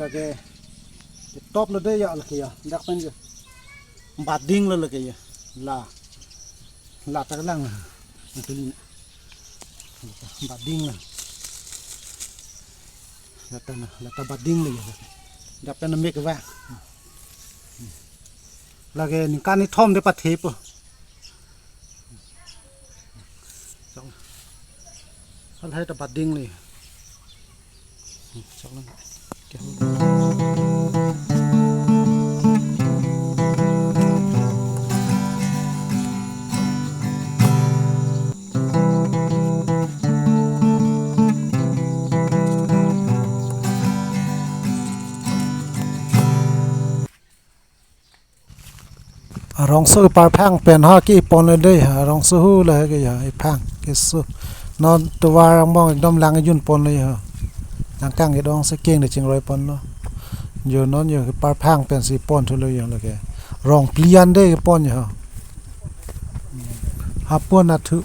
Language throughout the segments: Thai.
lagi top lo deh ya lagi ya dak pen je bading lo lagi ya la tak lang itu ni bading lah lata bading lo ya dak pen mek wa lagi ni kan ni thom de pa thep hal hai ta bading ni chok langรองสู้ปลาพังเป็นฮากี้ปนเลยได้รองสู้เลยก็อย่าไอ้พังก็สู้นอนตัวรังมองดมลังยุ่นปนเลยฮะยังกั้งไอ้ดองสักเก่งเด็ดจริงร้อยปนเนาะอยู่นอนอยู่ปลาพังเป็นสีปนทุเลยอย่างเลยแกรองเปลี่ยนได้ปนอยู่ฮะฮับปนนัดถือ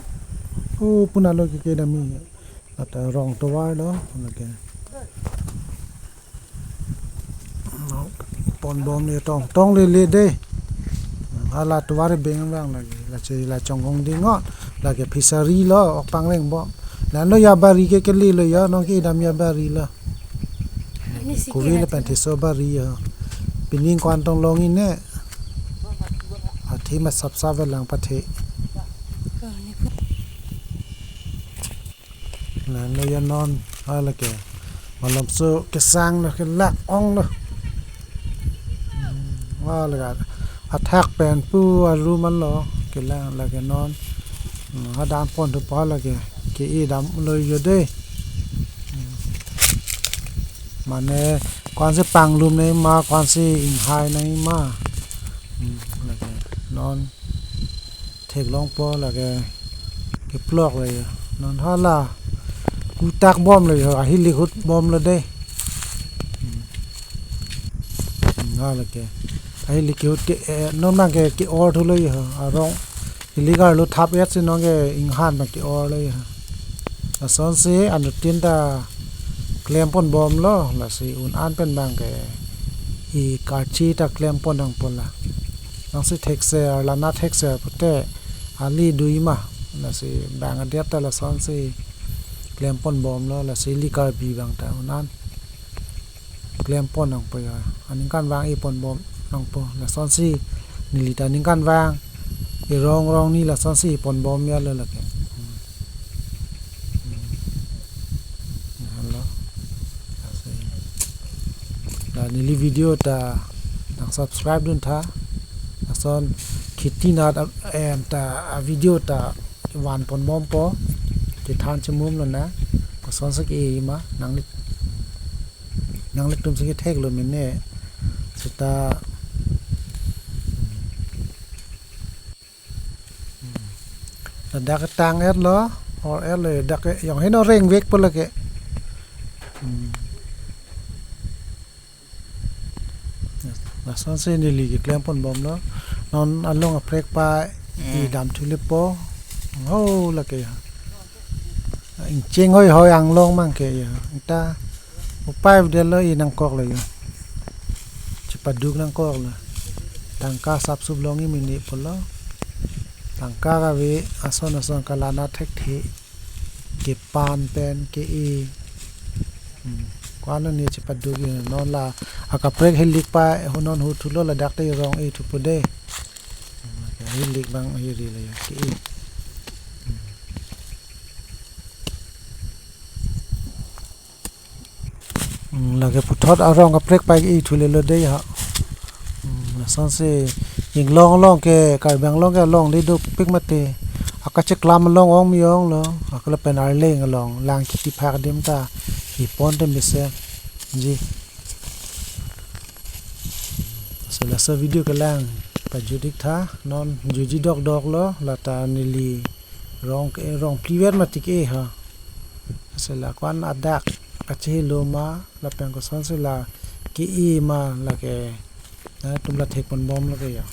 โอ้ปนนัดเลยแกดมีแต่รองตัวแล้วเลยแกปนบอมเนี่ยต้องเลยได้alat tuare beng bang lagi la ceri la chongong dingot lagi pisari lo ok pangleng bo la no ya bari ke keli lo ya no ki dam ya bari la ko vi le pen so bari ya pining kwan tong long in ne athi ma sap sa ve lang pathe la no ya non ala ke malam so ke sang lo ke la ong lo wa la attack เป็นผู้รู้มันหรอเกี่ยวแล้วก็นอนหาดามปนทุพอแล้วก็เกี่ยดามเลยอยู่ด้วยมันเนี่ยควันสิปังลุมในมาควันสิอิงไฮในมาแล้วก็นอนเทกลงปอแล้วก็เก็บปลอกเลยนอนฮ่าล่ะกูตักบอมเลยอ่ะฮิลิคุดบอมเลยได้ฮ่าแล้วก็ไอ้ลิขิตน้องนั่งแกออร์ทุเลยฮะร้องฮิลิการรถทับเอสน้องแกอิงหันมาแกออร์เลยฮะแล้วสอนเสียอันตินตาเคลมปนบอมล้อแล้วสิอุ่นอ่านเป็นบางแกอีการชีตาเคลมปนดังปนละน้องสิเท็กเซอร์ลานาเท็กเซอร์พุทธอาลีดุยมาแล้วสิบางอันเดียแต่ละสอนสิเคลมปนบอมล้อแล้วสิลิการบีบางแต่อุ่นอ่านเคลมปนดังไปอันนี้การวางอีปนบอมน้องปอละซ้อนซี่นี่ลิตานิ่งกันวางอีรองนี่ละซ้อนซี่ปนบอมยาเลยละแกฮัลโหลแล้วนี่วิดีโอตานัง subscribe ด้วยท่าซ้อนคิดที่นัดแอนตาวิดีโอตาวันปนบอมปอจะทานชมุมแล้วนะก็ซ้อนสักมานังเล็กตุ้มสักเทกเลยมันเนี่ยสุดตาดักตังเอสเหรอออเอสเลยดักอย่างให้เราเร่งเวกไปเลยแกแล้วส่วนเส้นนี่ลีกแกล้มปนบอมเนาะนอนอันลงกับเพลกไปอีดำทุลิปโป้โอ้ละแกจริงห้อยอังลงมั่งแกอย่างตาไปเดี๋ยวเลยนังกอกเลยจะปัดดูนังกอกเลยทางกาสับสุบลงนี่มินิพอแล้วทางกากะเวอาสอนกาลานาเทคเทเก็บปานเป็นเกอีกว่านั้นนี่จะปัดดูกินนอนลาอากาเพลกเฮลิกไปหุ่นนอนหูทุลละดักได้รองเอทุปเดเฮลิกบางเฮรีเลยเกอีแล้วก็พุทธอารองกับเพลกไปอีทุเลเลยได้ฮะสอนสิยิงลองแกไก่แบงลองแกลองได้ดูปิกมาเตอากาจะกลามลองอ้องมีอ้องเหรออากาเป็นอะไรเล่งลองลางคิดที่พักเดิมตาฮีปอนเต็มเสจีสุดละวิดีโอกันล่างไปจุดอีกท่านอนยูจีดอกเหรอละตานิลีรองพรีเวทมาติกฮะสุดละควันอัดดักกัจเจโลมาละเป็นก็สอนสุดละกีมาละแกนะตุมละเทคมันบอมแล้วก็อย่าง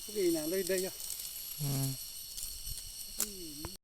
พวกนี้นะเลยได้ยะ